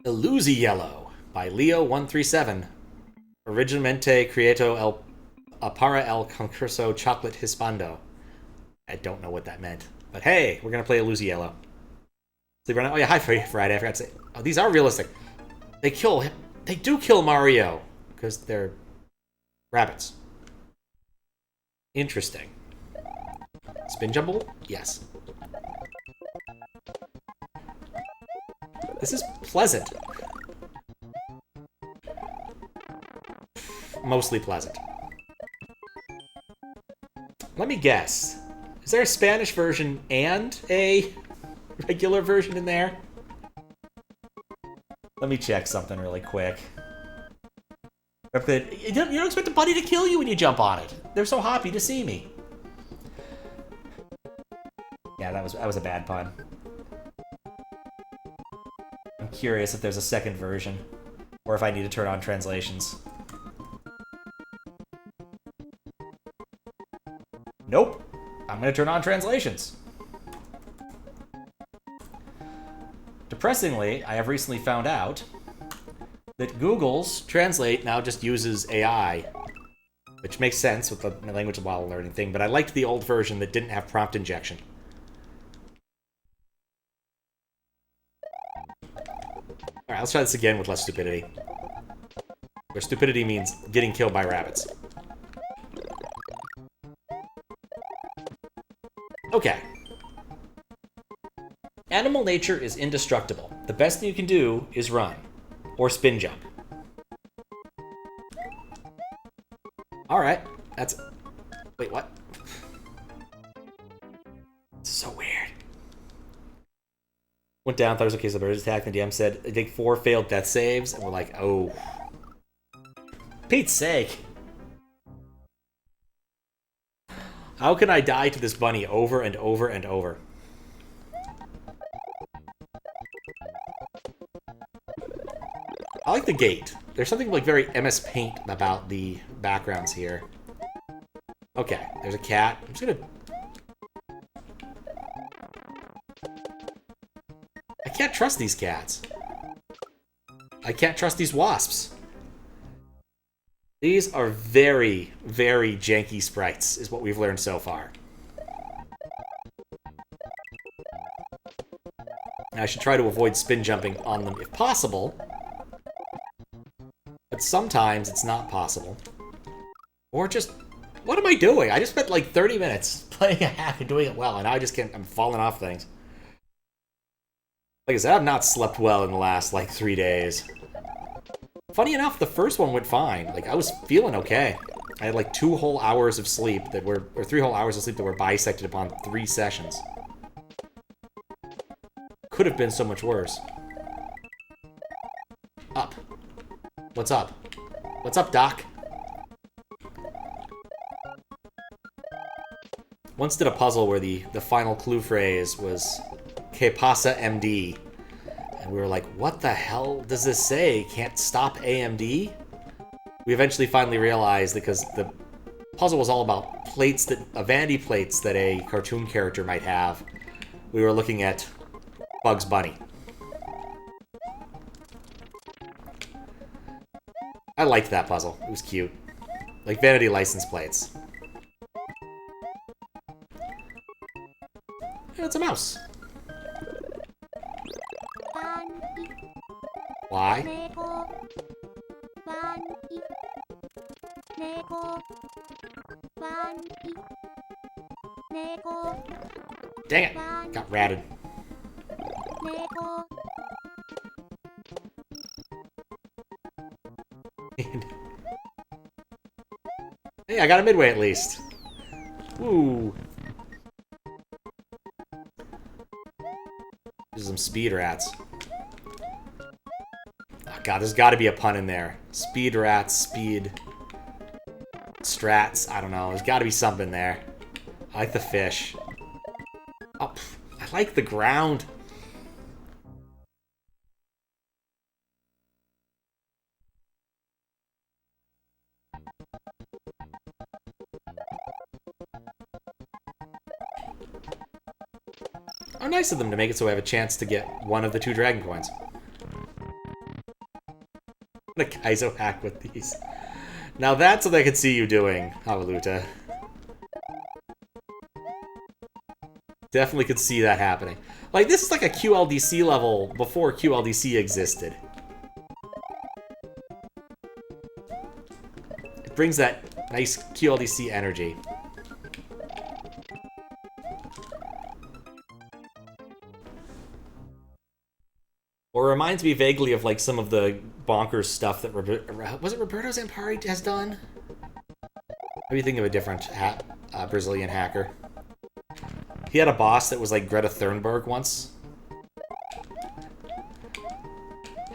Ilusiyellow by Leo137. Originalmente creato para el concurso chocolate hispano. I don't know what that meant. But hey, we're going to play Ilusiyellow. Oh yeah, hi Friday. I forgot to say. Oh, these are realistic. They kill. They do kill Mario because they're rabbits. Interesting. Spin jumble? Yes. This is pleasant. Mostly pleasant. Let me guess. Is there a Spanish version and a regular version in there? Let me check something really quick. You don't expect the bunny to kill you when you jump on it. They're so happy to see me. Yeah, that was a bad pun. I'm curious if there's a second version, or if I need to turn on translations. Nope. I'm gonna turn on translations. Depressingly, I have recently found out that Google's Translate now just uses AI, which makes sense with the language model learning thing, but I liked the old version that didn't have prompt injection. Alright, let's try this again with less stupidity. Where stupidity means getting killed by rabbits. Okay. Animal nature is indestructible. The best thing you can do is run. Or spin jump. Alright, that's... Wait, what? It's so weird. Went down, thought it was okay, so the birds attacked, and the DM said, I think 4 failed death saves, and we're like, oh. Pete's sake. How can I die to this bunny over and over and over? I like the gate. There's something like very MS Paint about the backgrounds here. Okay, there's a cat. I'm just gonna... I can't trust these cats. I can't trust these wasps. These are very, very janky sprites, is what we've learned so far. I should try to avoid spin jumping on them if possible. But sometimes it's not possible. Or just... What am I doing? I just spent like 30 minutes playing a hack and doing it well, and now I just can't... I'm falling off things. Like I said, I've not slept well in the last, like, 3 days. Funny enough, the first one went fine. Like, I was feeling okay. I had like 2 whole hours of sleep that were... Or 3 whole hours of sleep that were bisected upon 3 sessions. Could have been so much worse. Up. What's up? What's up, Doc? Once did a puzzle where the final clue phrase was Que pasa MD? And we were like, what the hell does this say? Can't stop AMD? We eventually finally realized because the puzzle was all about plates that... vanity plates that a cartoon character might have. We were looking at Bugs Bunny. I liked that puzzle. It was cute. Like vanity license plates. And it's a mouse. Why? Dang it! Got ratted. Hey, I got a midway at least. Woo. These are some speed rats. Oh god, there's gotta be a pun in there. Speed rats, speed... strats, I don't know. There's gotta be something there. I like the fish. Oh, I like the ground. Oh, nice of them to make it so I have a chance to get one of the 2 dragon coins. A Kaizo hack with these. Now that's what I could see you doing, Havaluta. Definitely could see that happening. Like, this is like a QLDC level before QLDC existed. It brings that nice QLDC energy. Or reminds me vaguely of like some of the bonkers stuff that was it Roberto Zampari has done? Maybe think of a different Brazilian hacker. He had a boss that was like Greta Thunberg once.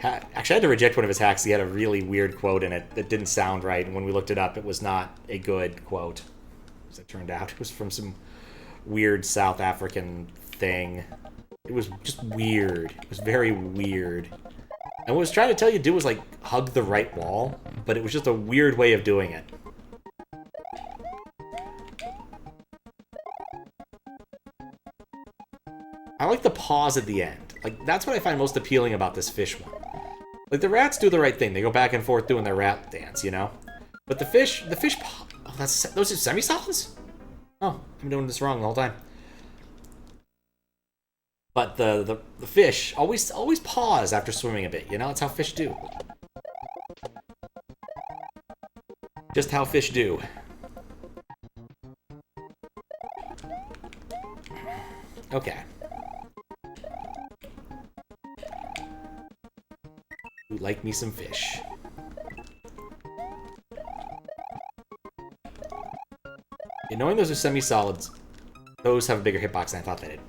Actually, I had to reject one of his hacks. He had a really weird quote in it that didn't sound right, and when we looked it up, it was not a good quote. As it turned out, it was from some weird South African thing. It was just weird. It was very weird. And what it was trying to tell you to do was, like, hug the right wall, but it was just a weird way of doing it. I like the pause at the end. Like, that's what I find most appealing about this fish one. Like, the rats do the right thing. They go back and forth doing their rat dance, you know? But the fish... Oh, those are semi-solids? Oh, I'm doing this wrong the whole time. But the fish always pause after swimming a bit, you know? That's how fish do. Just how fish do. Okay. Ooh, like me some fish. Yeah, knowing those are semi-solids, those have a bigger hitbox than I thought they did.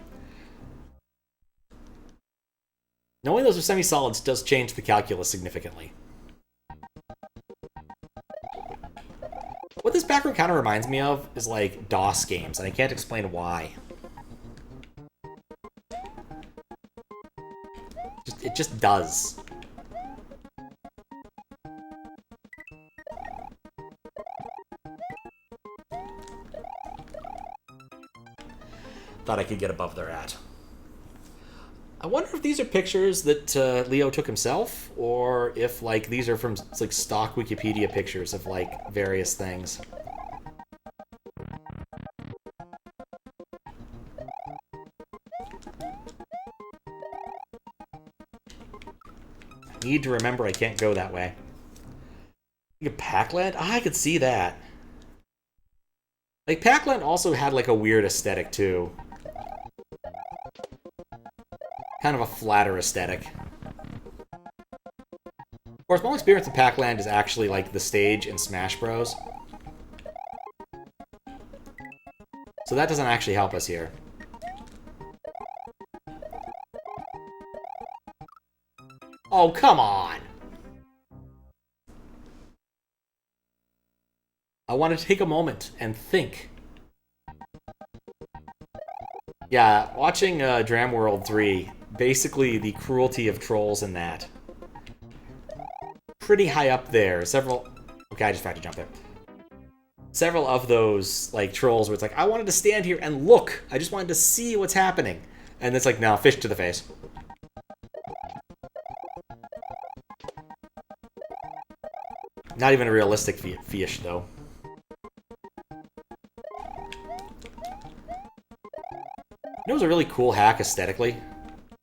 Knowing those are semi-solids does change the calculus significantly. What this background kind of reminds me of is like DOS games, and I can't explain why. It just does. Thought I could get above their at. I wonder if these are pictures that Leo took himself, or if like these are from like stock Wikipedia pictures of like various things. I need to remember I can't go that way. Pac-Land? Ah, I could see that. Like Pac-Land also had like a weird aesthetic too. Kind of a flatter aesthetic. Of course, my only experience in Pac-Land is actually like the stage in Smash Bros. So that doesn't actually help us here. Oh, come on! I want to take a moment and think. Yeah, watching Dram World 3, basically the cruelty of trolls in that. Pretty high up there. Several... Okay, I just tried to jump there. Several of those, like, trolls where it's like, I wanted to stand here and look. I just wanted to see what's happening. And it's like, no, fish to the face. Not even a realistic fish, though. You know, it was a really cool hack aesthetically.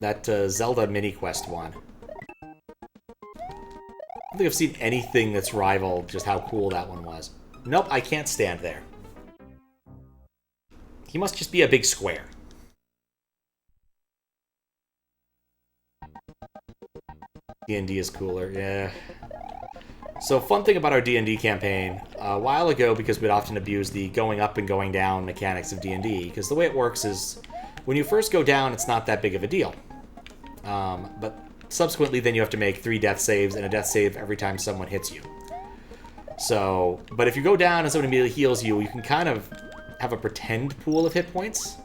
That Zelda mini quest one. I don't think I've seen anything that's rivaled just how cool that one was. Nope, I can't stand there. He must just be a big square. D&D is cooler, yeah. So, fun thing about our D&D campaign, a while ago, because we'd often abuse the going up and going down mechanics of D&D, because the way it works is, when you first go down, it's not that big of a deal. But subsequently, then you have to make 3 death saves, and a death save every time someone hits you. So, but if you go down and someone immediately heals you, you can kind of have a pretend pool of hit points.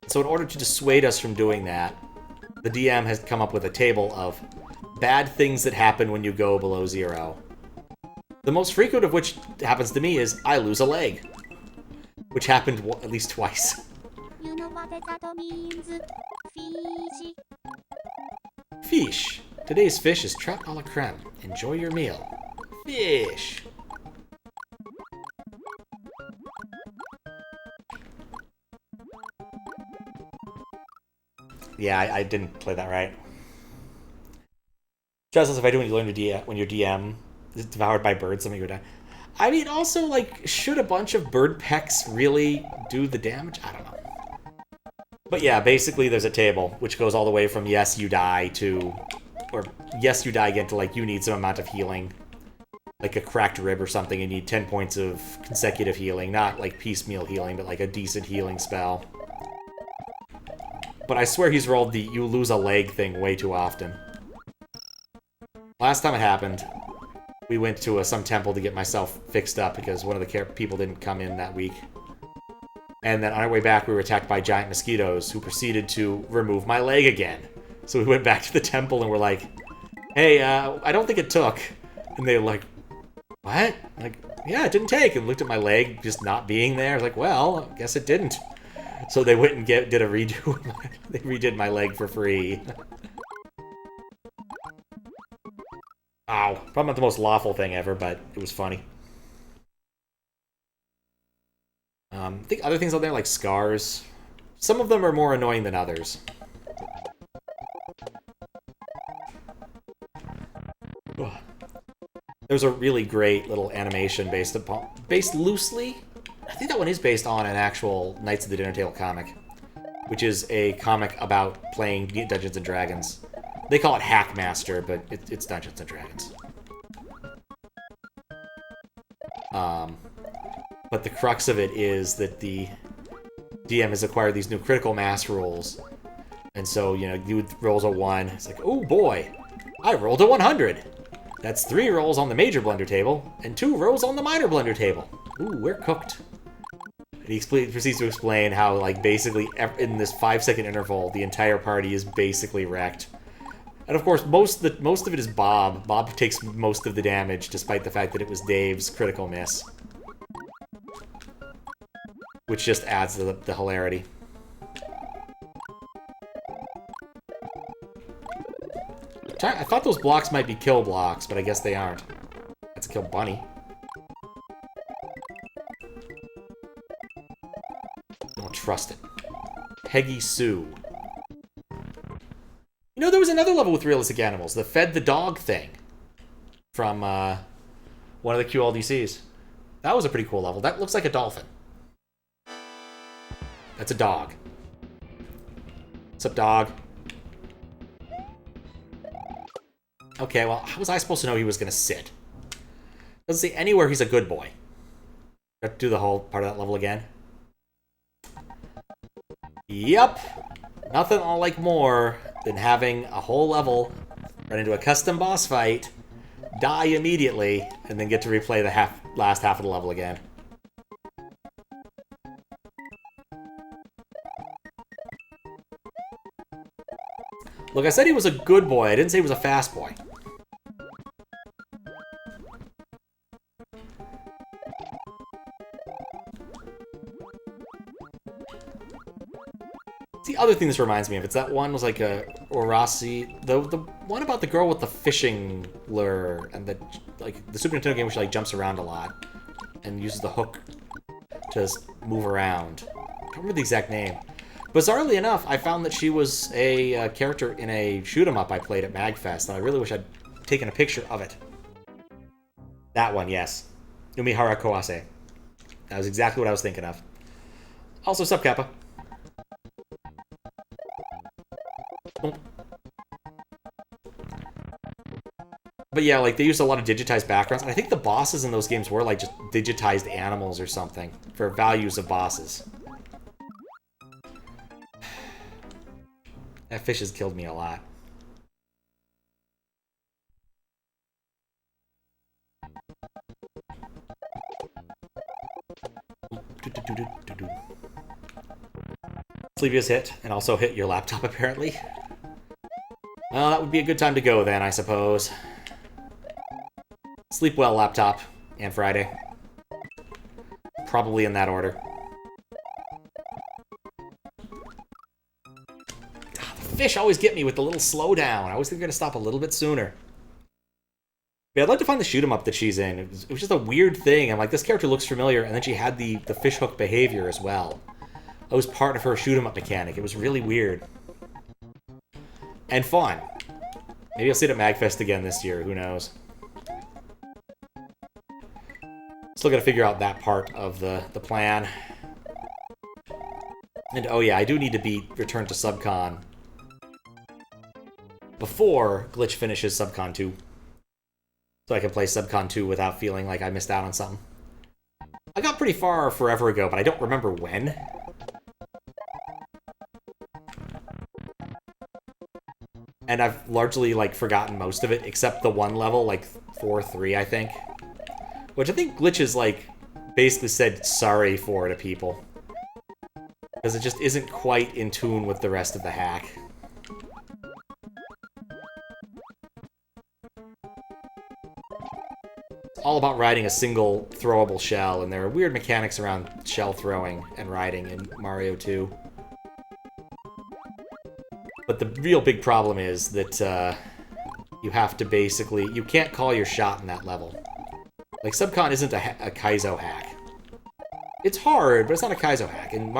So in order to dissuade us from doing that, the DM has come up with a table of bad things that happen when you go below 0. The most frequent of which happens to me is I lose a leg. Which happened at least twice. You know what that means? Fish. Fish! Today's fish is trout a la creme. Enjoy your meal. Fish! Yeah, I didn't play that right. Just as if I do when you learn when your DM is devoured by birds, something you would die. I mean, also, like, should a bunch of bird pecks really do the damage? I don't know. But yeah, basically there's a table, which goes all the way from yes, you die to... Or yes, you die again to, like, you need some amount of healing. Like a cracked rib or something, you need 10 points of consecutive healing. Not, like, piecemeal healing, but, like, a decent healing spell. But I swear he's rolled the you lose a leg thing way too often. Last time it happened, we went to some temple to get myself fixed up because one of the people didn't come in that week. And then on our way back, we were attacked by giant mosquitoes who proceeded to remove my leg again. So we went back to the temple and we're like, hey, I don't think it took. And they were like, what? I'm like, yeah, it didn't take. And looked at my leg just not being there. I was like, well, I guess it didn't. So they went and did a redo. They redid my leg for free. Ow. Probably not the most lawful thing ever, but it was funny. I think other things out there, like scars. Some of them are more annoying than others. Ugh. There's a really great little animation based loosely. I think that one is based on an actual Knights of the Dinner Table comic, which is a comic about playing Dungeons and Dragons. They call it Hackmaster, but it's Dungeons and Dragons. But the crux of it is that the DM has acquired these new critical mass rules. And so, you know, you rolls a 1. It's like, oh boy, I rolled a 100. That's 3 rolls on the major blunder table, and 2 rolls on the minor blunder table. Ooh, we're cooked. And he proceeds to explain how, like, basically, in this 5-second interval, the entire party is basically wrecked. And of course, most of it is Bob. Bob takes most of the damage, despite the fact that it was Dave's critical miss. Which just adds to the hilarity. I thought those blocks might be kill blocks, but I guess they aren't. That's a kill bunny. Don't trust it. Peggy Sue. You know, there was another level with realistic animals. The fed the dog thing. From one of the QLDCs. That was a pretty cool level. That looks like a dolphin. That's a dog. What's up, dog? Okay, well, how was I supposed to know he was going to sit? Doesn't say anywhere he's a good boy. Have to do the whole part of that level again. Yep. Nothing I'll like more than having a whole level run into a custom boss fight, die immediately, and then get to replay the last half of the level again. Look, I said he was a good boy. I didn't say he was a fast boy. The other thing this reminds me of, it's that one was like a Orasi, the one about the girl with the fishing lure and the Super Nintendo game where she like jumps around a lot and uses the hook to move around. I don't remember the exact name. Bizarrely enough, I found that she was a character in a shoot-'em-up I played at MagFest, and I really wish I'd taken a picture of it. That one, yes. Umihara Kawase. That was exactly what I was thinking of. Also, sup, Kappa. But yeah, like, they used a lot of digitized backgrounds, and I think the bosses in those games were, like, just digitized animals or something for values of bosses. That fish has killed me a lot. Sleevious hit, and also hit your laptop, apparently. Well, that would be a good time to go then, I suppose. Sleep well, laptop, and Friday. Probably in that order. fish always get me with the little slowdown. I always think they're going to stop a little bit sooner. Yeah, I'd like to find the shoot 'em up that she's in. It was just a weird thing. I'm like, this character looks familiar, and then she had the fishhook behavior as well. It was part of her shoot 'em up mechanic. It was really weird. And fun. Maybe I'll see it at MagFest again this year. Who knows? Still gotta figure out that part of the plan. And oh yeah, I do need to beat Return to Subcon before Glitch finishes Subcon 2. So I can play Subcon 2 without feeling like I missed out on something. I got pretty far forever ago, but I don't remember when. And I've largely, like, forgotten most of it, except the one level, like 4-3, I think. Which I think Glitch has, like, basically said sorry for to people. Because it just isn't quite in tune with the rest of the hack. It's all about riding a single throwable shell, and there are weird mechanics around shell throwing and riding in Mario 2. But the real big problem is that you have to basically... You can't call your shot in that level. Like, Subcon isn't a Kaizo hack. It's hard, but it's not a Kaizo hack. And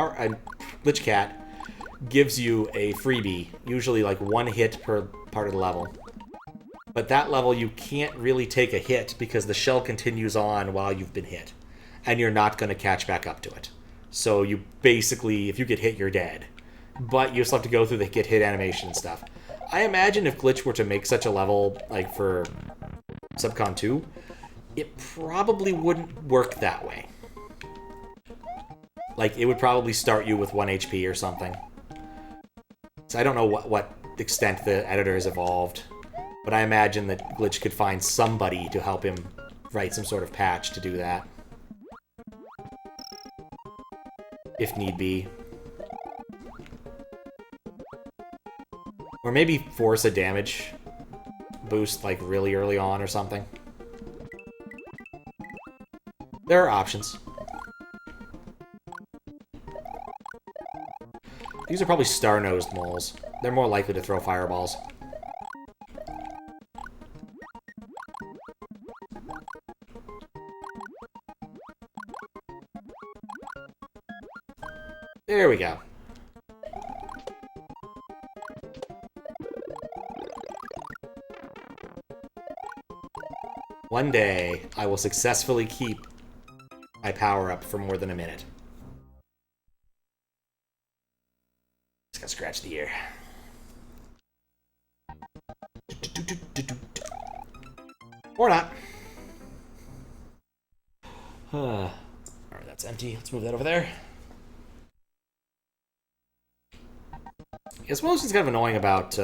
Glitch Cat gives you a freebie, usually like one hit per part of the level. But that level, you can't really take a hit because the shell continues on while you've been hit. And you're not going to catch back up to it. So you basically, if you get hit, you're dead. But you still have to go through the get hit animation and stuff. I imagine if Glitch were to make such a level, like for Subcon 2, it probably wouldn't work that way. Like, it would probably start you with 1 HP or something. So I don't know what extent the editor has evolved, but I imagine that Glitch could find somebody to help him write some sort of patch to do that. If need be. Or maybe force a damage boost, like, really early on or something. There are options. These are probably star-nosed moles. They're more likely to throw fireballs. There we go. One day, I will successfully keep my power-up for more than a minute. Just gotta scratch the ear. Or not. Alright, that's empty. Let's move that over there. I suppose what's kind of annoying about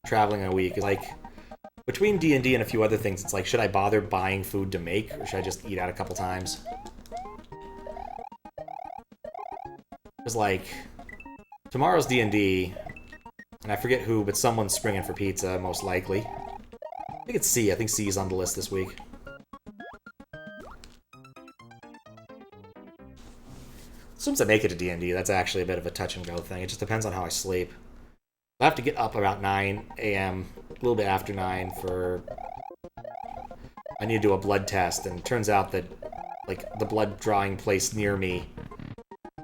traveling in a week is, like, between D&D and a few other things, it's like, should I bother buying food to make, or should I just eat out a couple times? Because, like, tomorrow's D&D, and I forget who, but someone's springing for pizza, most likely. I think it's C. I think C is on the list this week. Since I make it to D&D, that's actually a bit of a touch-and-go thing. It just depends on how I sleep. I have to get up about 9 a.m., a little bit after 9 for... I need to do a blood test, and it turns out that, like, the blood drawing place near me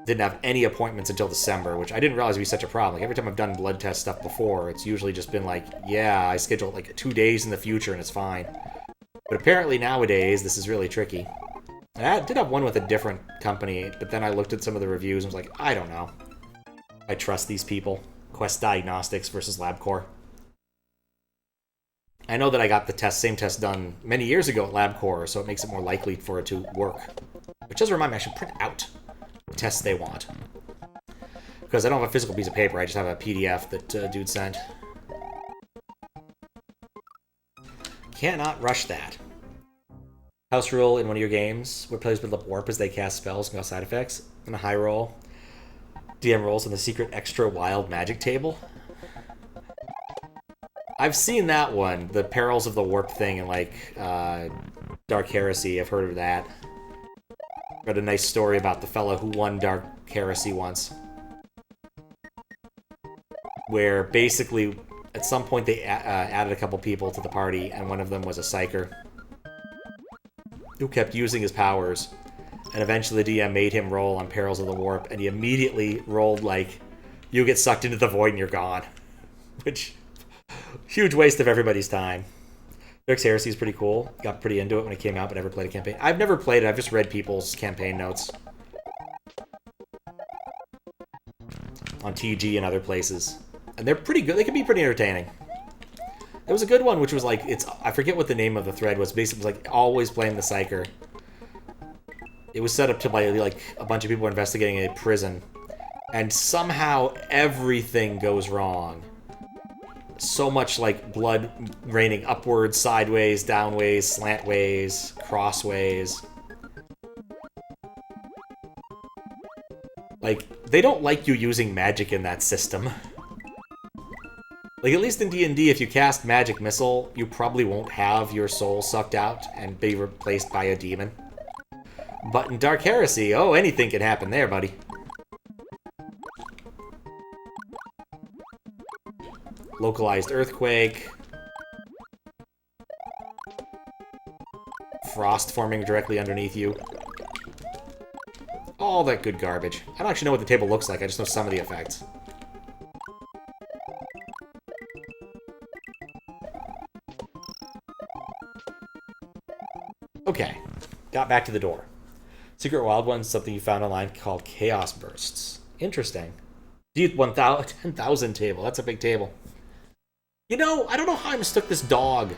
didn't have any appointments until December, which I didn't realize would be such a problem. Like, every time I've done blood test stuff before, it's usually just been like, yeah, I scheduled, like, 2 days in the future, and it's fine. But apparently nowadays, this is really tricky. And I did have one with a different company, but then I looked at some of the reviews and was like, I don't know. I trust these people. Quest Diagnostics versus LabCorp. I know that I got the same test done many years ago at LabCorp, so it makes it more likely for it to work. Which does remind me, I should print out the tests they want. Because I don't have a physical piece of paper, I just have a PDF that dude sent. Cannot rush that. House rule in one of your games, where players build up warp as they cast spells and cause side effects. And a high roll. DM rolls on the secret extra wild magic table. I've seen that one, the perils of the warp thing in, like, Dark Heresy. I've heard of that. Read a nice story about the fellow who won Dark Heresy once. where basically at some point they added a couple people to the party, and one of them was a psyker who kept using his powers, and eventually the DM made him roll on Perils of the Warp, and he immediately rolled like, you get sucked into the void and you're gone. Which, huge waste of everybody's time. Dirk's Heresy is pretty cool. Got pretty into it when it came out, but never played a campaign. I've never played it, I've just read people's campaign notes on TG and other places. And they're pretty good. They can be pretty entertaining. There was a good one, which was like, I forget what the name of the thread was. Basically, it was like always playing the Psyker. It was set up to by like a bunch of people investigating a prison, and somehow everything goes wrong. So much like blood raining upwards, sideways, downways, slantways, crossways. Like, they don't like you using magic in that system. Like, at least in D&D, if you cast Magic Missile, you probably won't have your soul sucked out and be replaced by a demon. But in Dark Heresy, oh, anything can happen there, buddy. Localized earthquake. Frost forming directly underneath you. All that good garbage. I don't actually know what the table looks like, I just know some of the effects. Okay, got back to the door. Secret Wild Ones, something you found online called Chaos Bursts. Interesting. 10,000 table, that's a big table. You know, I don't know how I mistook this dog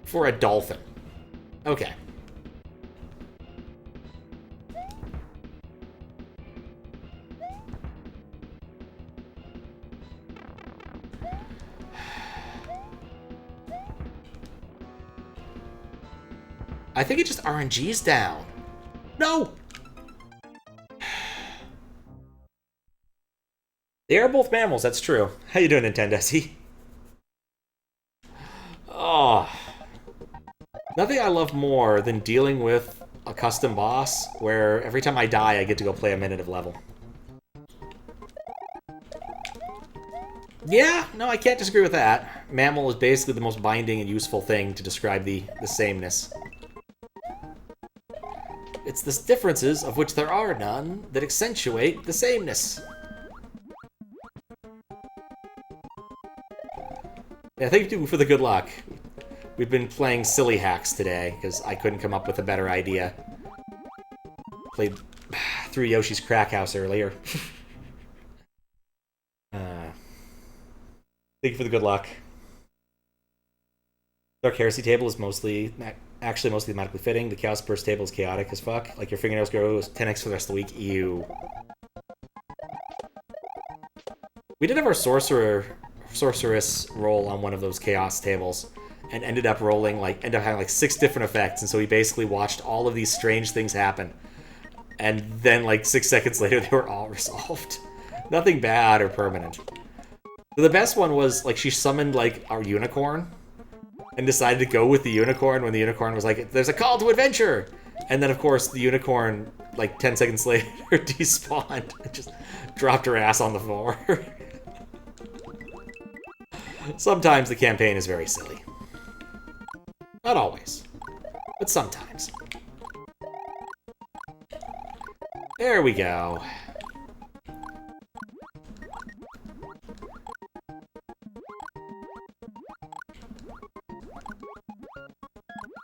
for a dolphin. Okay. I think it just RNG's down. No! They are both mammals, that's true. How you doing, Nintendo? Oh. Nothing I love more than dealing with a custom boss where every time I die, I get to go play a minute of level. Yeah, no, I can't disagree with that. Mammal is basically the most binding and useful thing to describe the sameness. It's the differences, of which there are none, that accentuate the sameness. Yeah, thank you for the good luck. We've been playing silly hacks today, because I couldn't come up with a better idea. Played through Yoshi's Crack House earlier. Thank you for the good luck. Dark Heresy table is actually mostly thematically fitting. The Chaos Burst table is chaotic as fuck. Like your fingernails grow 10x for the rest of the week. Ew. We did have our sorceress roll on one of those chaos tables, and ended up having like 6 different effects, and so we basically watched all of these strange things happen. And then like 6 seconds later they were all resolved. Nothing bad or permanent. The best one was like she summoned like our unicorn and decided to go with the unicorn when the unicorn was like, there's a call to adventure! And then, of course, the unicorn, like, 10 seconds later, despawned and just dropped her ass on the floor. Sometimes the campaign is very silly. Not always, but sometimes. There we go.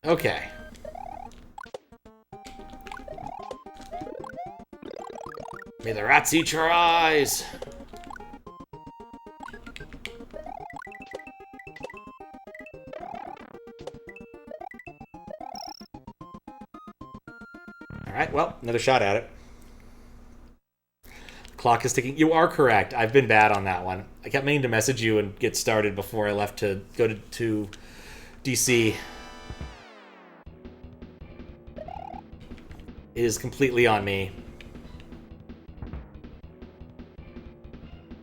Okay. May the rats eat your eyes! Alright, well, another shot at it. Clock is ticking. You are correct. I've been bad on that one. I kept meaning to message you and get started before I left to go to DC. It is completely on me.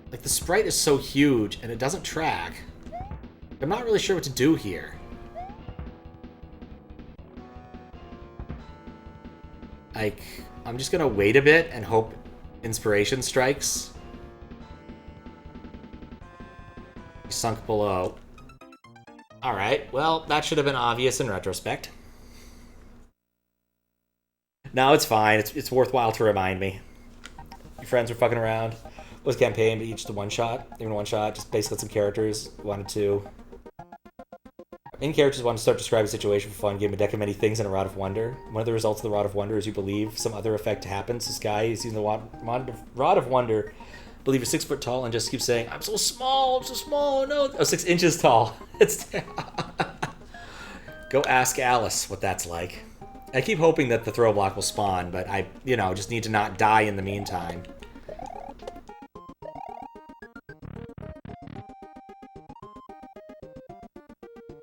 Like, the sprite is so huge, and it doesn't track. I'm not really sure what to do here. Like, I'm just gonna wait a bit and hope inspiration strikes. Sunk below. Alright, well, that should have been obvious in retrospect. No, it's fine. It's worthwhile to remind me. Your friends were fucking around. It was a campaign, but each the one shot. Even one shot, just basically some characters. Wanted to. Main characters wanted to start describing a situation for fun, gave him a deck of many things and a Rod of Wonder. One of the results of the Rod of Wonder is you believe some other effect happens. This guy is using the Rod of Wonder. Believe you're 6 foot tall and just keep saying, I'm so small, no. Oh, 6 inches tall. It's Go ask Alice what that's like. I keep hoping that the throw block will spawn, but I, just need to not die in the meantime.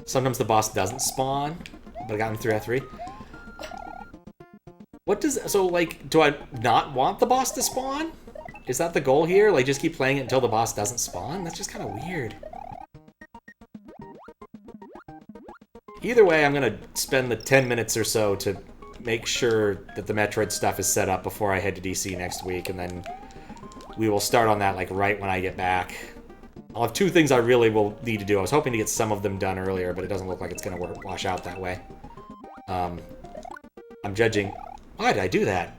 Sometimes the boss doesn't spawn, but I got him 3 out of 3. What does... So, like, do I not want the boss to spawn? Is that the goal here? Like, just keep playing it until the boss doesn't spawn? That's just kind of weird. Either way, I'm going to spend the 10 minutes or so to make sure that the Metroid stuff is set up before I head to DC next week, and then we will start on that, like, right when I get back. I'll have 2 things I really will need to do. I was hoping to get some of them done earlier, but it doesn't look like it's going to wash out that way. I'm judging... Why did I do that?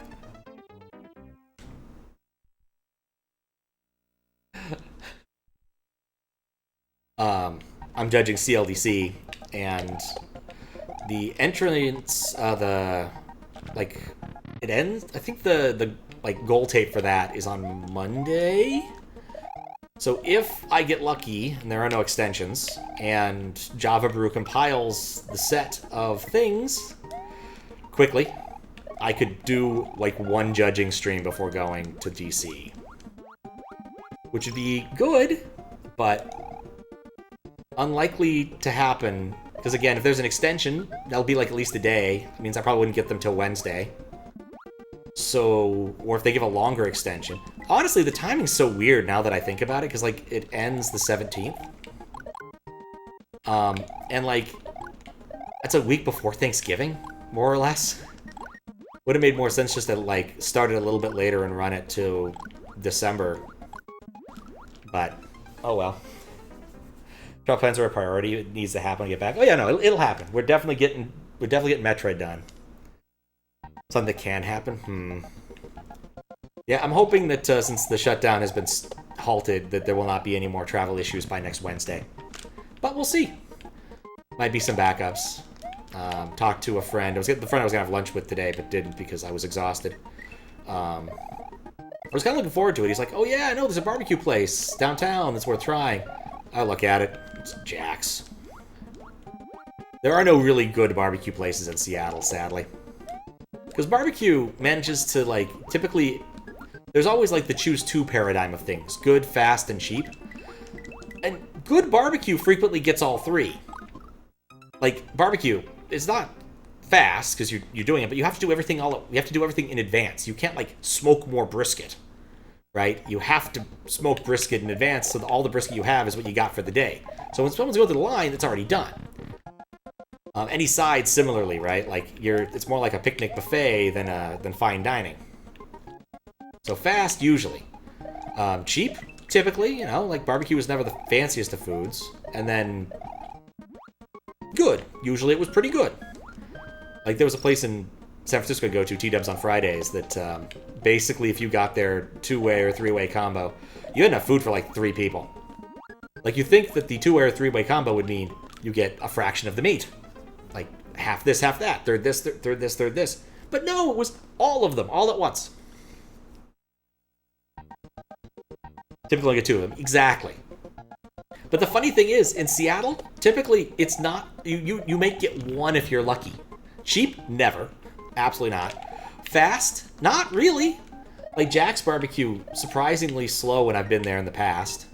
I'm judging CLDC, and the entrance, it ends... I think the goal tape for that is on Monday? So if I get lucky, and there are no extensions, and Java Brew compiles the set of things quickly, I could do, like, 1 judging stream before going to DC. Which would be good, but unlikely to happen. Because, again, if there's an extension, that'll be, like, at least a day. It means I probably wouldn't get them till Wednesday. So, or if they give a longer extension. Honestly, the timing's so weird now that I think about it, because, like, it ends the 17th. And, like, that's a week before Thanksgiving, more or less. Would have made more sense just to, like, start it a little bit later and run it to December. But, oh well. Travel plans are a priority. It needs to happen to get back. Oh yeah, no, it'll happen. We're definitely getting Metroid done. Something that can happen? Yeah, I'm hoping that since the shutdown has been halted, that there will not be any more travel issues by next Wednesday. But we'll see. Might be some backups. Talked to a friend. The friend I was going to have lunch with today, but didn't because I was exhausted. I was kind of looking forward to it. He's like, oh yeah, I know, there's a barbecue place downtown that's worth trying. I look at it. It's Jack's. There are no really good barbecue places in Seattle, sadly. Because barbecue manages to, like, typically... There's always, like, the choose 2 paradigm of things. Good, fast, and cheap. And good barbecue frequently gets all 3. Like, barbecue is not fast, because you're doing it, but you have to do everything in advance. You can't, like, smoke more brisket. Right? You have to smoke brisket in advance, so that all the brisket you have is what you got for the day. So when someone's going through the line, it's already done. Any side, similarly, right? Like, it's more like a picnic buffet than fine dining. So fast, usually. Cheap, typically, like barbecue was never the fanciest of foods. And then good. Usually it was pretty good. Like, there was a place in San Francisco to go to, T-Dubs on Fridays, that basically if you got their 2-way or 3-way combo, you had enough food for like 3 people. Like, you think that the 2-way or 3-way combo would mean you get a fraction of the meat. Like, half this, half that, third this, third this, third this. But no, it was all of them, all at once. Typically only get 2 of them. Exactly. But the funny thing is, in Seattle, typically it's not... You may get 1 if you're lucky. Cheap? Never. Absolutely not. Fast? Not really. Like, Jack's Barbecue, surprisingly slow when I've been there in the past.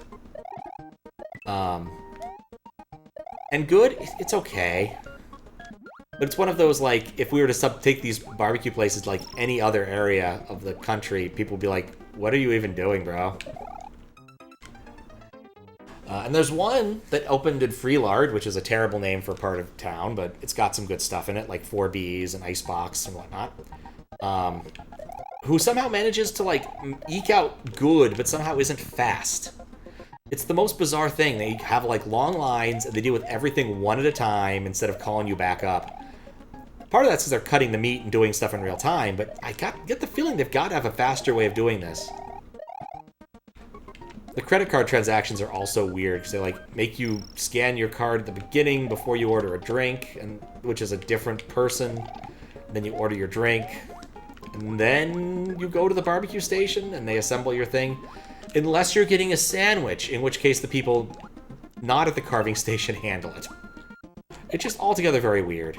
And good? It's okay. But it's one of those, like, if we were to take these barbecue places like any other area of the country, people would be like, what are you even doing, bro? And there's one that opened in Freelard, which is a terrible name for a part of town, but it's got some good stuff in it, like 4Bs and Icebox and whatnot. Who somehow manages to, like, eke out good, but somehow isn't fast. It's the most bizarre thing. They have like long lines and they deal with everything one at a time instead of calling you back up. Part of that's because they're cutting the meat and doing stuff in real time, but I get the feeling they've got to have a faster way of doing this. The credit card transactions are also weird because they like make you scan your card at the beginning before you order a drink, and which is a different person. Then you order your drink, and then you go to the barbecue station and they assemble your thing. Unless you're getting a sandwich, in which case the people not at the carving station handle it. It's just altogether very weird.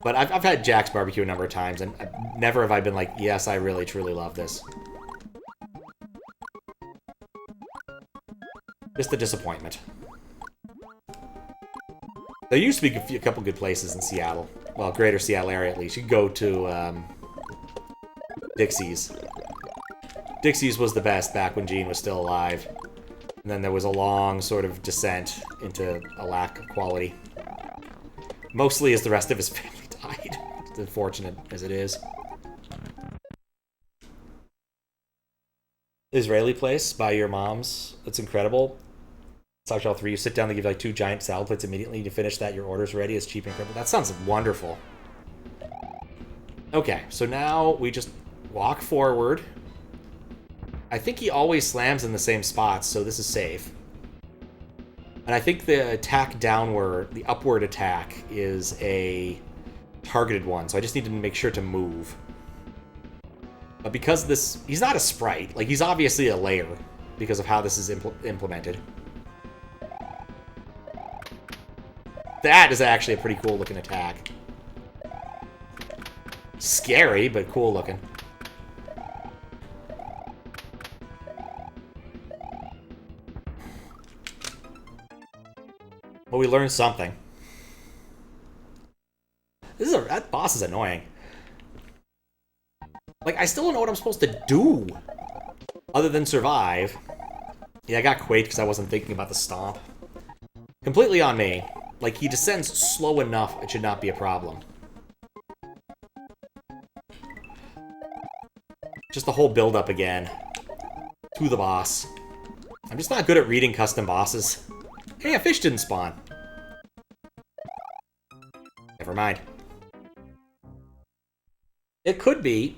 But I've had Jack's Barbecue a number of times, and never have I been like, yes, I really, truly love this. Just a disappointment. There used to be a couple good places in Seattle. Well, greater Seattle area at least. You could go to Dixie's. Dixie's was the best back when Gene was still alive. And then there was a long sort of descent into a lack of quality. Mostly as the rest of his family died. As unfortunate as it is. Israeli place by your mom's. It's incredible. South 3, you sit down, they give you like 2 giant salad plates immediately. You finish that, your order's ready. It's cheap and incredible. That sounds wonderful. Okay, so now we just walk forward. I think he always slams in the same spots, so this is safe. And I think the attack downward, the upward attack, is a targeted one, so I just need to make sure to move. But because this... He's not a sprite. Like, he's obviously a layer because of how this is implemented. That is actually a pretty cool looking attack. Scary, but cool looking. Well, we learned something. That boss is annoying. Like, I still don't know what I'm supposed to do. Other than survive. Yeah, I got quaked because I wasn't thinking about the stomp. Completely on me. Like, he descends slow enough, it should not be a problem. Just the whole build-up again. To the boss. I'm just not good at reading custom bosses. Hey, a fish didn't spawn. Never mind. It could be.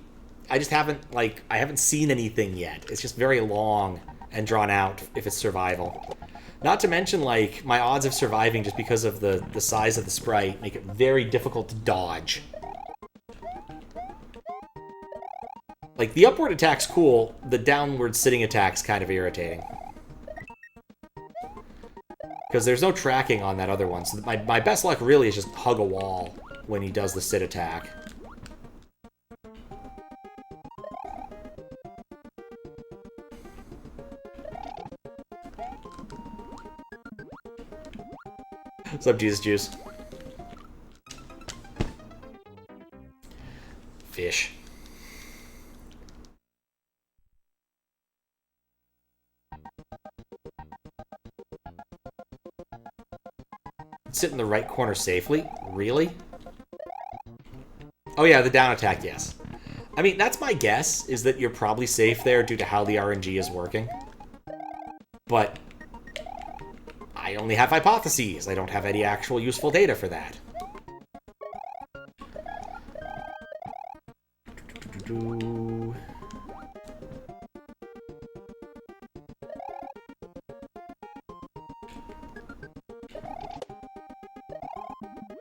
I just haven't, like, I haven't seen anything yet. It's just very long and drawn out if it's survival. Not to mention, like, my odds of surviving just because of the size of the sprite make it very difficult to dodge. Like, the upward attack's cool, the downward sitting attack's kind of irritating. Because there's no tracking on that other one, so my best luck really is just hug a wall when he does the sit attack. What's up, Jesus Juice? Fish. Sit in the right corner safely? Really? Oh yeah, the down attack, yes. I mean, that's my guess, is that you're probably safe there due to how the RNG is working. But I only have hypotheses. I don't have any actual useful data for that.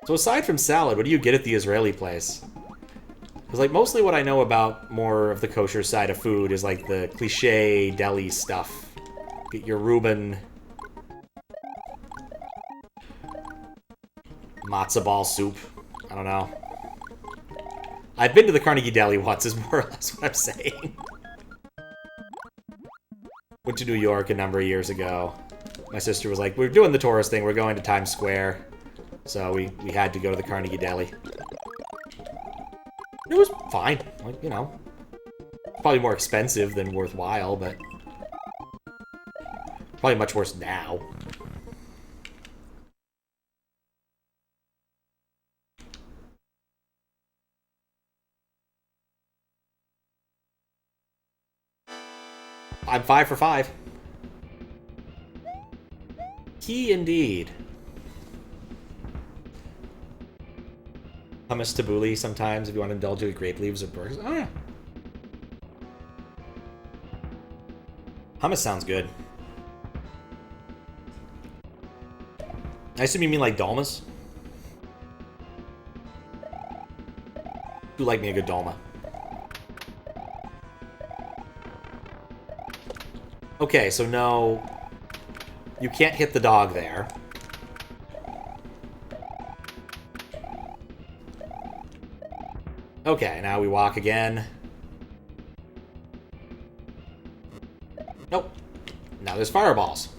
So aside from salad, what do you get at the Israeli place? Because, like, mostly what I know about more of the kosher side of food is, like, the cliche deli stuff. Get your Reuben matzo ball soup. I don't know. I've been to the Carnegie Deli once, is more or less what I'm saying. Went to New York a number of years ago. My sister was like, we're doing the tourist thing, we're going to Times Square. So we had to go to the Carnegie Deli. It was fine. Like, you know. Probably more expensive than worthwhile, but probably much worse now. I'm 5 for 5. Key indeed. Hummus tabbouleh sometimes if you want to indulge with grape leaves or burgers. Oh, yeah. Hummus sounds good. I assume you mean like dolmas? Do like me a good dolma. Okay, so no, you can't hit the dog there. Okay, now we walk again. Nope. Now there's fireballs.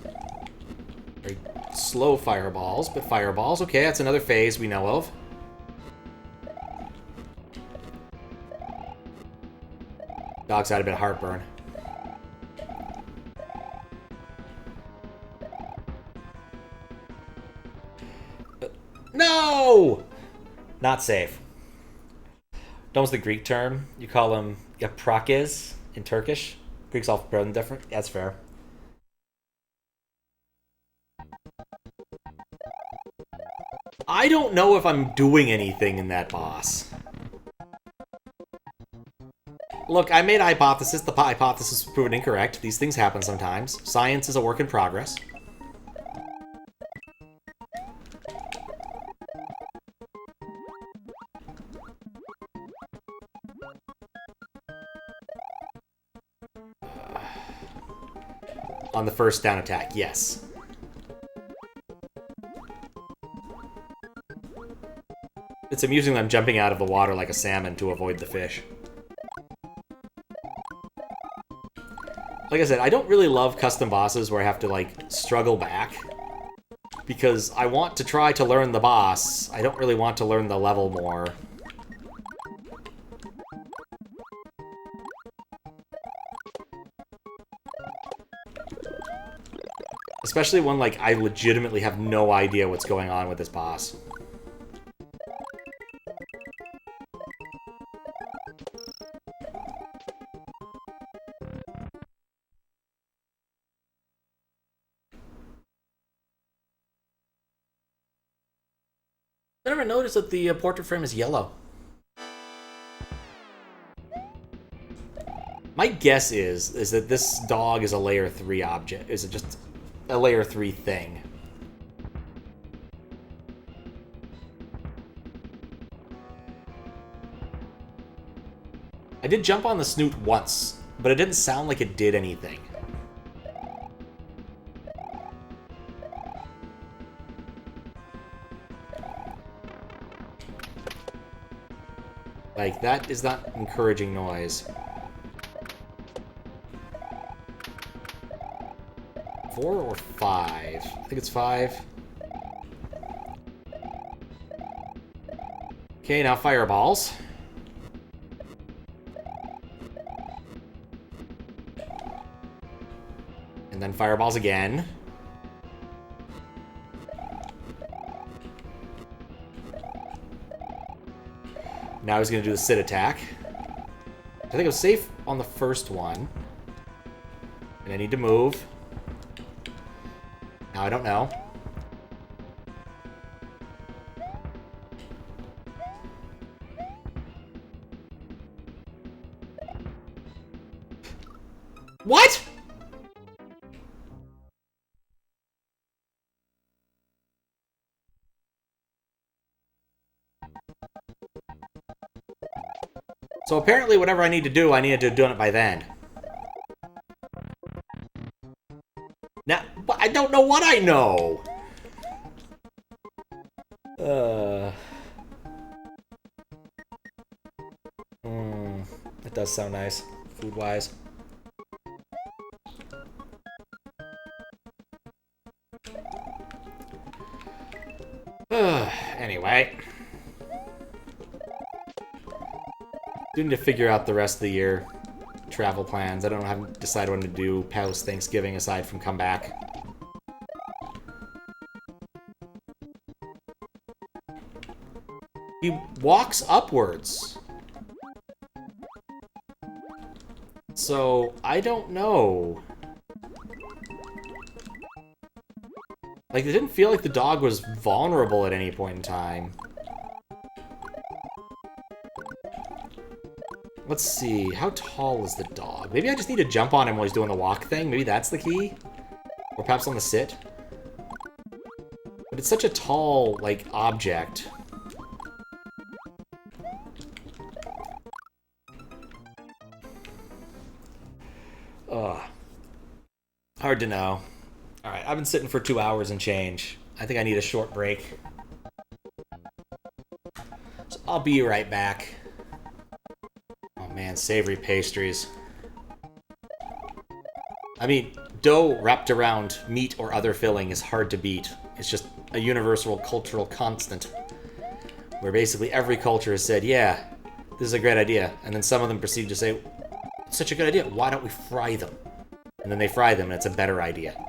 Very slow fireballs, but fireballs. Okay, that's another phase we know of. Dog's had a bit of heartburn. No! Not safe. Dom's the Greek term. You call him yaprakes in Turkish. Greeks all pronounce different. That's fair. I don't know if I'm doing anything in that boss. Look, I made a hypothesis. The hypothesis was proven incorrect. These things happen sometimes. Science is a work in progress. On the first down attack, yes. It's amusing that I'm jumping out of the water like a salmon to avoid the fish. Like I said, I don't really love custom bosses where I have to, like, struggle back. Because I want to try to learn the boss. I don't really want to learn the level more. Especially when, like, I legitimately have no idea what's going on with this boss. I never noticed that the portrait frame is yellow. My guess is that this dog is a layer 3 object. Is it just a layer 3 thing? I did jump on the snoot once, but it didn't sound like it did anything. Like, that is not encouraging noise. 4 or 5? I think it's 5. Okay, now fireballs. And then fireballs again. Now he's going to do the sit attack. I think I was safe on the first one. And I need to move. Now I don't know. What?! So apparently whatever I need to do, I needed to have done it by then. Now, I don't know what I know! That does sound nice, food-wise. Anyway. Do need to figure out the rest of the year travel plans. I haven't decided what to do post Thanksgiving aside from come back. He walks upwards. So, I don't know. Like, it didn't feel like the dog was vulnerable at any point in time. Let's see, how tall is the dog? Maybe I just need to jump on him while he's doing the walk thing. Maybe that's the key? Or perhaps on the sit? But it's such a tall, like, object. Ugh. Hard to know. Alright, I've been sitting for 2 hours and change. I think I need a short break. So I'll be right back. Oh man, savory pastries. I mean, dough wrapped around meat or other filling is hard to beat. It's just a universal cultural constant. Where basically every culture has said, yeah, this is a great idea. And then some of them proceed to say, it's such a good idea, why don't we fry them? And then they fry them and it's a better idea.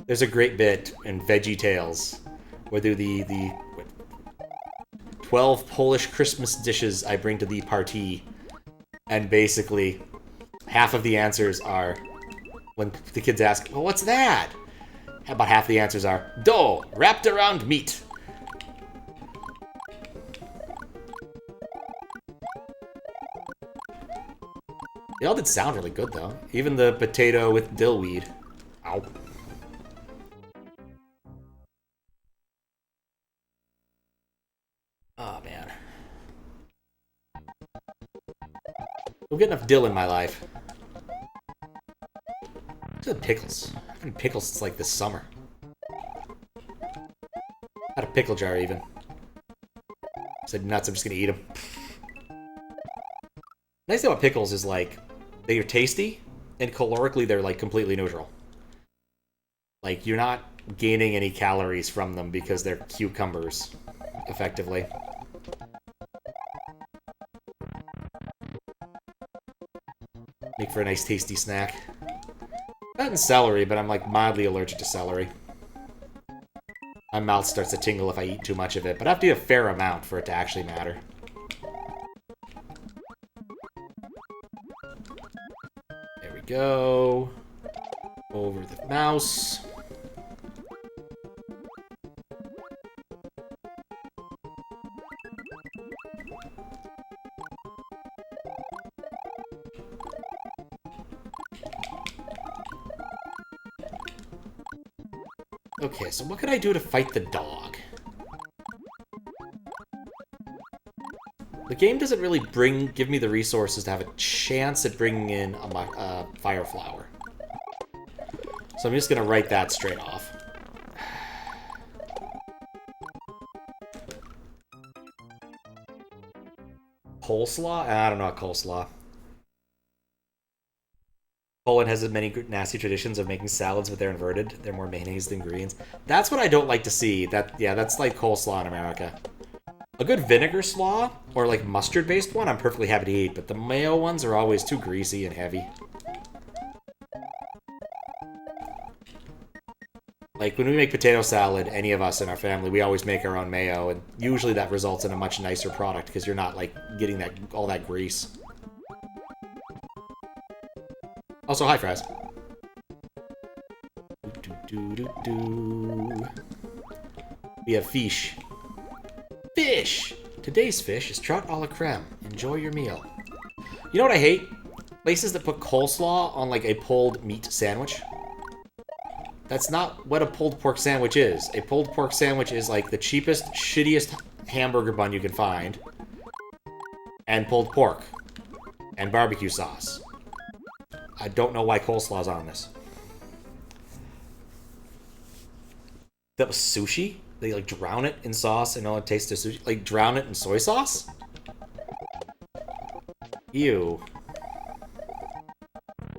There's a great bit in Veggie Tales where the 12 Polish Christmas dishes I bring to the party, and basically half of the answers are, when the kids ask, well, what's that? About half the answers are, dough wrapped around meat. They all did sound really good, though. Even the potato with dillweed. Ow. Oh, man. Don't get enough dill in my life. Look at the pickles. I haven't had pickles since, like, this summer. Had a pickle jar, even. Said nuts, I'm just gonna eat them. Nice thing about pickles is, like, they're tasty, and calorically they're, like, completely neutral. Like, you're not gaining any calories from them because they're cucumbers, effectively. Make for a nice tasty snack. Not in celery, but I'm, like, mildly allergic to celery. My mouth starts to tingle if I eat too much of it, but I have to eat a fair amount for it to actually matter. There we go. Over the mouse. Okay, so what could I do to fight the dog? The game doesn't really give me the resources to have a chance at bringing in a fire flower. So I'm just gonna write that straight off. Coleslaw? I don't know about coleslaw. Poland has as many nasty traditions of making salads, but they're inverted. They're more mayonnaise than greens. That's what I don't like to see. Yeah, that's like coleslaw in America. A good vinegar slaw, or like mustard-based one, I'm perfectly happy to eat, but the mayo ones are always too greasy and heavy. Like, when we make potato salad, any of us in our family, we always make our own mayo, and usually that results in a much nicer product, because you're not, like, getting all that grease. Also, hi, Fraz. We have fish. Fish! Today's fish is trout a la creme. Enjoy your meal. You know what I hate? Places that put coleslaw on, like, a pulled meat sandwich. That's not what a pulled pork sandwich is. A pulled pork sandwich is, like, the cheapest, shittiest hamburger bun you can find. And pulled pork. And barbecue sauce. I don't know why coleslaw's on this. That was sushi? They, like, drown it in sauce and all it tastes of sushi? Like, drown it in soy sauce? Ew.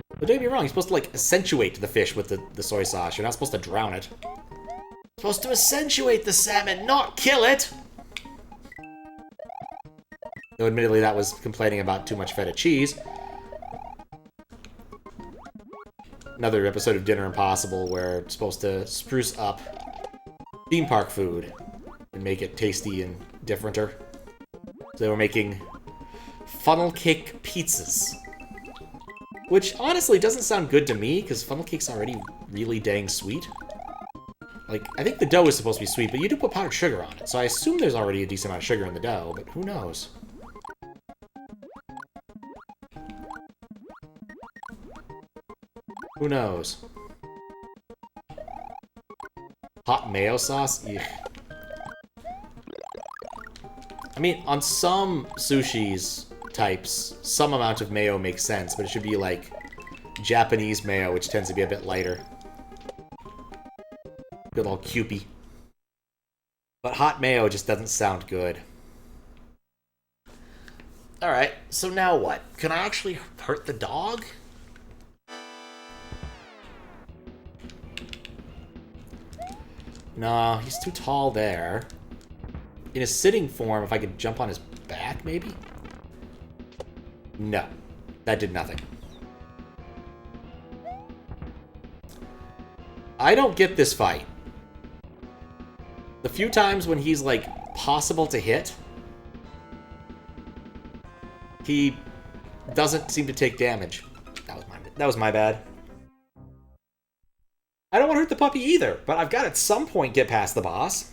But don't get me wrong, you're supposed to, like, accentuate the fish with the soy sauce. You're not supposed to drown it. You're supposed to accentuate the salmon, not kill it! Though, admittedly, that was complaining about too much feta cheese. Another episode of Dinner Impossible where it's supposed to spruce up theme park food and make it tasty and differenter. So they were making funnel cake pizzas. Which, honestly, doesn't sound good to me, because funnel cake's already really dang sweet. Like, I think the dough is supposed to be sweet, but you do put powdered sugar on it, so I assume there's already a decent amount of sugar in the dough, but who knows? Who knows? Hot mayo sauce? Ugh. I mean, on some sushis types, some amount of mayo makes sense, but it should be like Japanese mayo, which tends to be a bit lighter. Good old Kewpie. But hot mayo just doesn't sound good. Alright, so now what? Can I actually hurt the dog? No, he's too tall there. In a sitting form, if I could jump on his back, maybe? No. That did nothing. I don't get this fight. The few times when he's, like, possible to hit, he doesn't seem to take damage. That was my bad. I don't want to hurt the puppy either, but I've got to at some point get past the boss.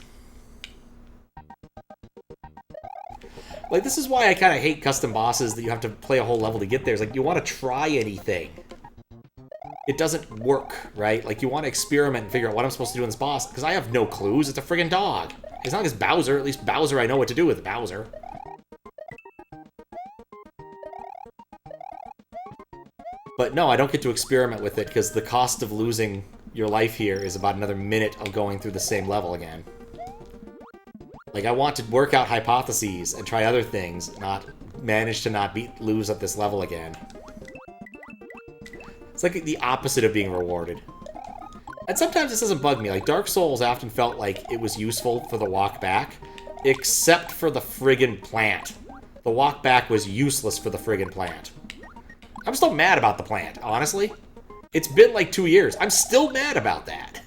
Like, this is why I kind of hate custom bosses that you have to play a whole level to get there. It's like, you want to try anything. It doesn't work, right? Like, you want to experiment and figure out what I'm supposed to do in this boss, because I have no clues. It's a friggin' dog. As long as Bowser, at least Bowser I know what to do with Bowser. But no, I don't get to experiment with it, because the cost of losing your life here is about another minute of going through the same level again. Like, I want to work out hypotheses and try other things, not manage to not lose at this level again. It's like the opposite of being rewarded. And sometimes this doesn't bug me. Like, Dark Souls often felt like it was useful for the walk back, except for the friggin' plant. The walk back was useless for the friggin' plant. I'm still mad about the plant, honestly. It's been like 2 years. I'm still mad about that.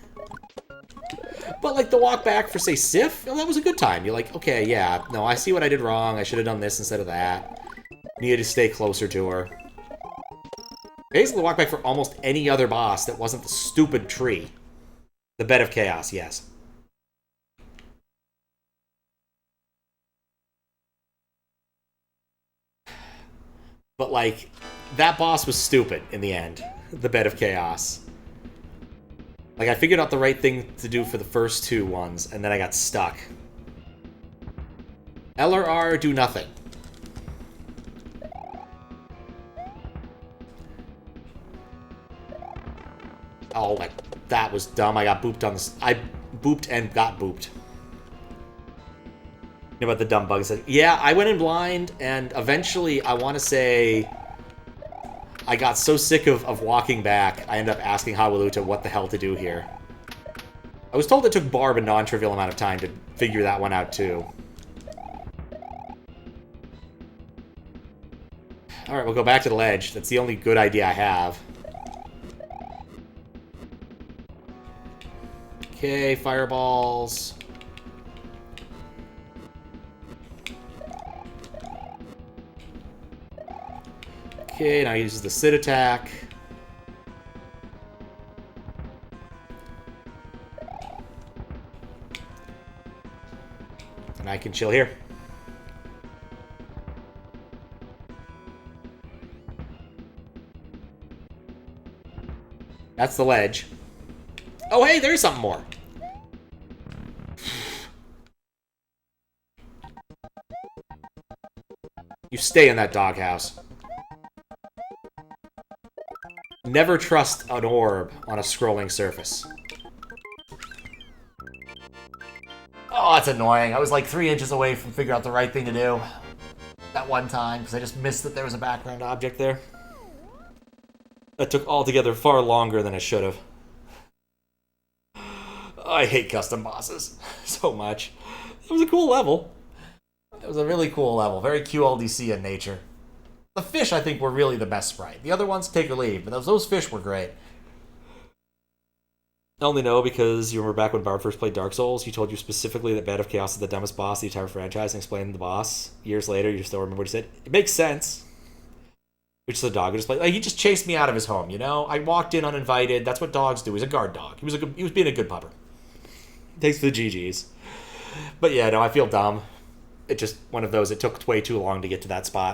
But, like, the walk back for, say, Sif, well, that was a good time. You're like, okay, yeah, no, I see what I did wrong. I should have done this instead of that. Needed to stay closer to her. Basically, walk back for almost any other boss that wasn't the stupid tree. The Bed of Chaos, yes. But, like, that boss was stupid in the end. The Bed of Chaos. Like, I figured out the right thing to do for the first two ones, and then I got stuck. L or R do nothing. Oh, like, that was dumb. I got booped on this. I booped and got booped. You know about the dumb bug said, yeah, I went in blind, and eventually, I want to say, I got so sick of walking back, I ended up asking Hawaluta what the hell to do here. I was told it took Barb a non-trivial amount of time to figure that one out, too. Alright, we'll go back to the ledge. That's the only good idea I have. Okay, fireballs. Okay, now he uses the sit attack. And I can chill here. That's the ledge. Oh, hey, there's something more. You stay in that doghouse. Never trust an orb on a scrolling surface. Oh, that's annoying. I was like 3 inches away from figuring out the right thing to do. That one time, because I just missed that there was a background object there. That took altogether far longer than it should have. I hate custom bosses so much. It was a cool level. It was a really cool level. Very QLDC in nature. The fish, I think, were really the best sprite. The other ones, take or leave, but those fish were great. I only know because you remember back when Barb first played Dark Souls, he told you specifically that Band of Chaos is the dumbest boss of the entire franchise and explained the boss. Years later, you still remember what he said. It makes sense. Which is a dog who just played. Like, he just chased me out of his home, you know? I walked in uninvited. That's what dogs do. He's a guard dog. He was being a good pupper. Thanks for the GGs. But yeah, no, I feel dumb. It just, one of those, it took way too long to get to that spot.